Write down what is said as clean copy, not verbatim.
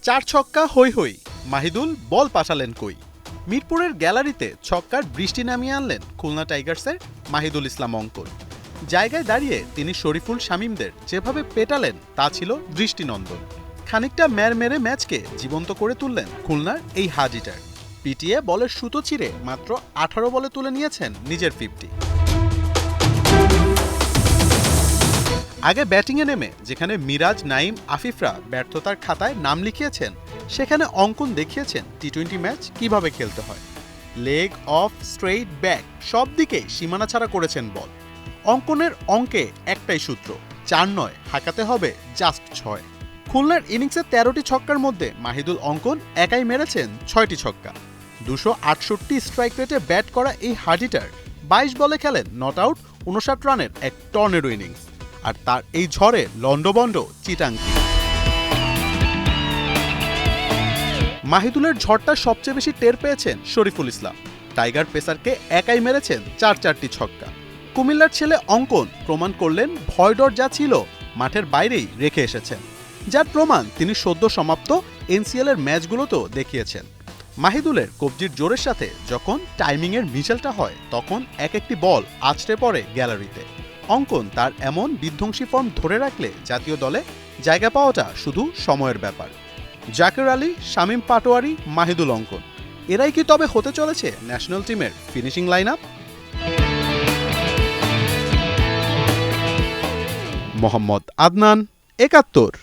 চার ছক্কা হই হই, মাহিদুল বল পাঠালেন কই। মিরপুরের গ্যালারিতে ছক্কার বৃষ্টি নামিয়ে আনলেন খুলনা টাইগার্সের মাহিদুল ইসলাম অঙ্কন। জায়গায় দাঁড়িয়ে তিনি শরীফুল শামীমদের যেভাবে পেটালেন তা ছিল দৃষ্টিনন্দন। খানিকটা ম্যার মেরে ম্যাচকে জীবন্ত করে তুললেন খুলনার এই হাজিটার। পিটিএ বলের সুতো ছিঁড়ে মাত্র 18 বলে তুলে নিয়েছেন নিজের 50। আগে ব্যাটিংয়ে নেমে যেখানে মিরাজ, নাইম, আফিফরা ব্যর্থতার খাতায় নাম লিখিয়েছেন, সেখানে অঙ্কন দেখিয়েছেন টি-20 ম্যাচ কিভাবে খেলতে হয়। লেগ অফ, স্ট্রেইট, ব্যাক সব দিকে সীমানা ছাড়া করেছেন বল। অঙ্কনের অঙ্কে একটাই সূত্র, 4 নয়, হাঁকাতে হবে জাস্ট 6। খুলনার ইনিংসে 13টি ছক্কার মধ্যে মাহিদুল অঙ্কন একাই মেরেছেন 6টি ছক্কা। 268 স্ট্রাইক রেটে ব্যাট করা এই হার্ডিটার 22 বলে খেলেন নট আউট 59 রানের এক টর্নেডো ইনিংস। আর তার এই ঝড়ে লন্ডবন্ড চিটাং। মাহিদুলের ঝড়টা সবচেয়ে বেশি টের পেয়েছেন শরীফুল ইসলাম। টাইগার পেসারকে একাই মেরেছেন 4টি ছক্কা। কুমিল্লার ছেলে অঙ্কন প্রমাণ করলেন ভয় ডর যা ছিল মাঠের বাইরেই রেখে এসেছেন, যার প্রমাণ তিনি সদ্য সমাপ্ত এনসিএল এর ম্যাচগুলোতেও দেখিয়েছেন। মাহিদুলের কবজির জোরের সাথে যখন টাইমিংয়ের মিশেলটা হয়, তখন এক একটি বল আছড়ে পড়ে গ্যালারিতে। অঙ্কন তার এমন বিধ্বংসী ফর্ম ধরে রাখলে জাতীয় দলে জায়গা পাওয়াটা শুধু সময়ের ব্যাপার। জাকের আলী, শামীম পাটোয়ারি, মাহিদুল অঙ্কন, এরাই কি তবে হতে চলেছে ন্যাশনাল টিমের finishing line up? Mohammad Adnan, ৭১।